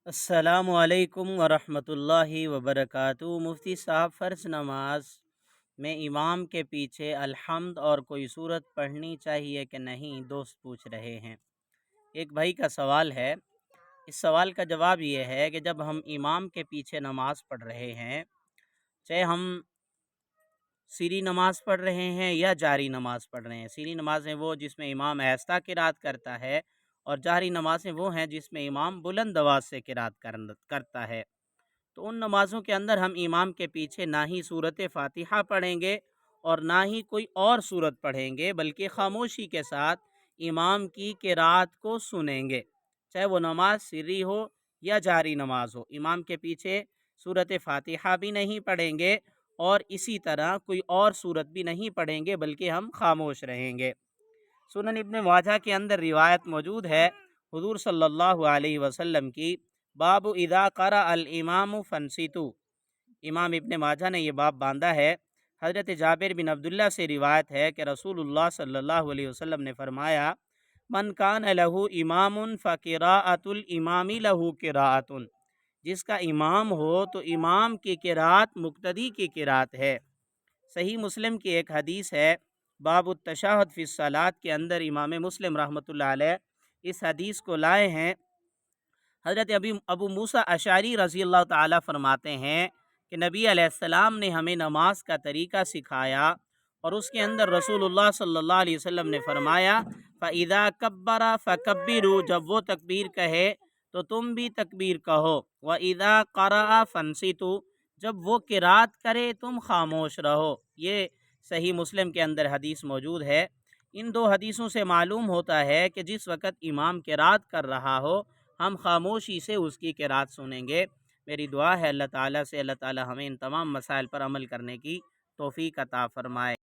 अस्सलामुअलैकुम वरहमतुल्लाहि वबरकातुहू। मुफ्ती साहब, फ़र्ज़ नमाज में इमाम के पीछे अल्हम्द और कोई सूरत पढ़नी चाहिए कि नहीं, दोस्त पूछ रहे हैं। एक भाई का सवाल है। इस सवाल का जवाब ये है कि जब हम इमाम के पीछे नमाज पढ़ रहे हैं, चाहे हम सीरी नमाज पढ़ रहे हैं या जारी नमाज पढ़ रहे हैं। सीरी नमाज़ें वो जिसमें इमाम आहिस्ता किरात करता है, और जारी नमाज़ें वो हैं जिसमें इमाम बुलंद आवाज़ से किरात करता है। तो उन नमाज़ों के अंदर हम इमाम के पीछे ना ही सूरत फ़ातिहा पढ़ेंगे और ना ही कोई और सूरत पढ़ेंगे, बल्कि खामोशी के साथ इमाम की किरात को सुनेंगे। चाहे वो नमाज सिरी हो या जारी नमाज हो, इमाम के पीछे सूरत फ़ातिहा भी नहीं पढ़ेंगे और इसी तरह कोई और सूरत भी नहीं पढ़ेंगे, बल्कि हम खामोश रहेंगे। सुनन इब्न माजा के अंदर रिवायत मौजूद है हुजूर सल्लल्लाहु अलैहि वसल्लम की, बाबु इदा क़रा अल इमाम फंसितु। इमाम इब्न माजा ने यह बाब बांधा है। हज़रत जाबिर बिन अब्दुल्ला से रिवायत है कि रसूलुल्लाह सल्लल्लाहु अलैहि वसल्लम ने फरमाया, मन कान लहू इमामुन फ़क़िराअतुल इमामी लहू क़िराअतुन। जिसका इमाम हो तो इमाम की किरात मुक्तदी की किरात है। सही मुस्लिम की एक हदीस है, बाबु तशहद फ़ी सलात के अंदर इमाम मुस्लिम रहमतुल्लाह अलैह इस हदीस को लाए हैं। हज़रत अबू मूसा अशारी रज़ी अल्लाह ताला फरमाते हैं कि नबी अलैहिस्सलाम ने हमें नमाज का तरीक़ा सिखाया, और उसके अंदर रसूलुल्लाह सल्लल्लाहु अलैहि वसल्लम ने फरमाया, फ़इज़ा कब्बरा फ़कब्बिरू। जब वो तकबीर कहे तो तुम भी तकबीर कहो। व इज़ा क़रअ फ़ंसितू। जब वो किरात करे तुम खामोश रहो। ये सही मुस्लिम के अंदर हदीस मौजूद है। इन दो हदीसों से मालूम होता है कि जिस वक़्त इमाम किरात कर रहा हो, हम खामोशी से उसकी किरात सुनेंगे। मेरी दुआ है अल्लाह ताला से, अल्लाह ताला हमें इन तमाम मसाइल पर अमल करने की तौफ़ीक़ अता फ़रमाए।